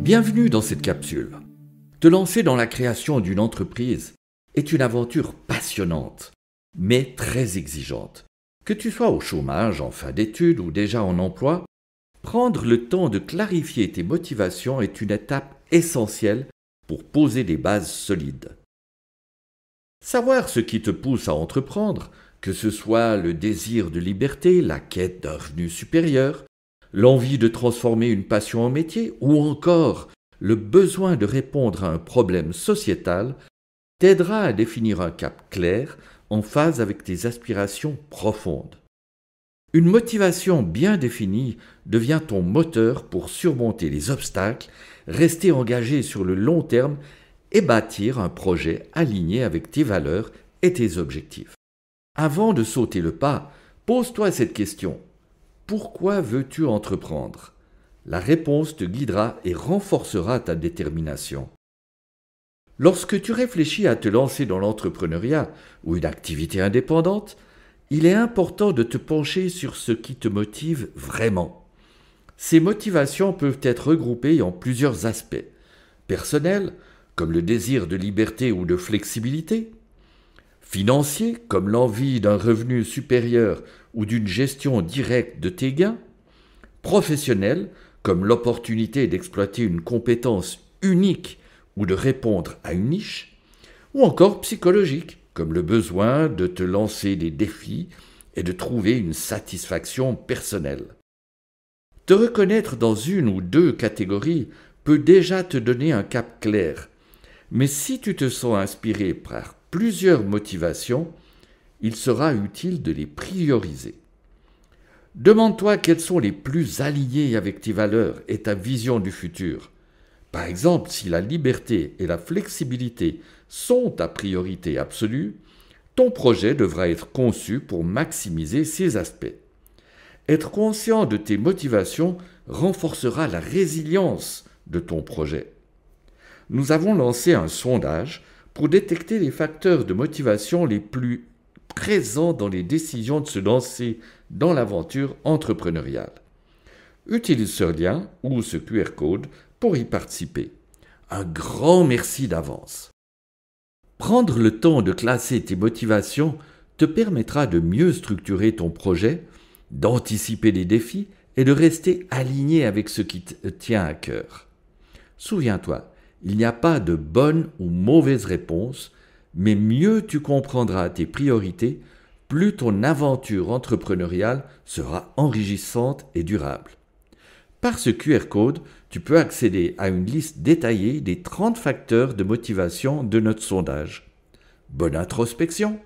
Bienvenue dans cette capsule. Te lancer dans la création d'une entreprise est une aventure passionnante, mais très exigeante. Que tu sois au chômage, en fin d'études ou déjà en emploi, prendre le temps de clarifier tes motivations est une étape essentielle pour poser des bases solides. Savoir ce qui te pousse à entreprendre, que ce soit le désir de liberté, la quête d'un revenu supérieur, l'envie de transformer une passion en métier ou encore le besoin de répondre à un problème sociétal, t'aidera à définir un cap clair en phase avec tes aspirations profondes. Une motivation bien définie devient ton moteur pour surmonter les obstacles, rester engagé sur le long terme et bâtir un projet aligné avec tes valeurs et tes objectifs. Avant de sauter le pas, pose-toi cette question. Pourquoi veux-tu entreprendre ? La réponse te guidera et renforcera ta détermination. Lorsque tu réfléchis à te lancer dans l'entrepreneuriat ou une activité indépendante, il est important de te pencher sur ce qui te motive vraiment. Ces motivations peuvent être regroupées en plusieurs aspects. Personnels, comme le désir de liberté ou de flexibilité. Financiers, comme l'envie d'un revenu supérieur ou d'une gestion directe de tes gains. Professionnels, comme l'opportunité d'exploiter une compétence unique ou de répondre à une niche. Ou encore psychologiques, comme le besoin de te lancer des défis et de trouver une satisfaction personnelle. Te reconnaître dans une ou deux catégories peut déjà te donner un cap clair. Mais si tu te sens inspiré par plusieurs motivations, il sera utile de les prioriser. Demande-toi quelles sont les plus alignées avec tes valeurs et ta vision du futur. Par exemple, si la liberté et la flexibilité sont ta priorité absolue, ton projet devra être conçu pour maximiser ces aspects. Être conscient de tes motivations renforcera la résilience de ton projet. Nous avons lancé un sondage pour détecter les facteurs de motivation les plus présents dans les décisions de se lancer dans l'aventure entrepreneuriale. Utilise ce lien ou ce QR code pour y participer. Un grand merci d'avance. Prendre le temps de classer tes motivations te permettra de mieux structurer ton projet, d'anticiper les défis et de rester aligné avec ce qui te tient à cœur. Souviens-toi, il n'y a pas de bonne ou mauvaise réponse, mais mieux tu comprendras tes priorités, plus ton aventure entrepreneuriale sera enrichissante et durable. Par ce QR code, tu peux accéder à une liste détaillée des 30 facteurs de motivation de notre sondage. Bonne introspection!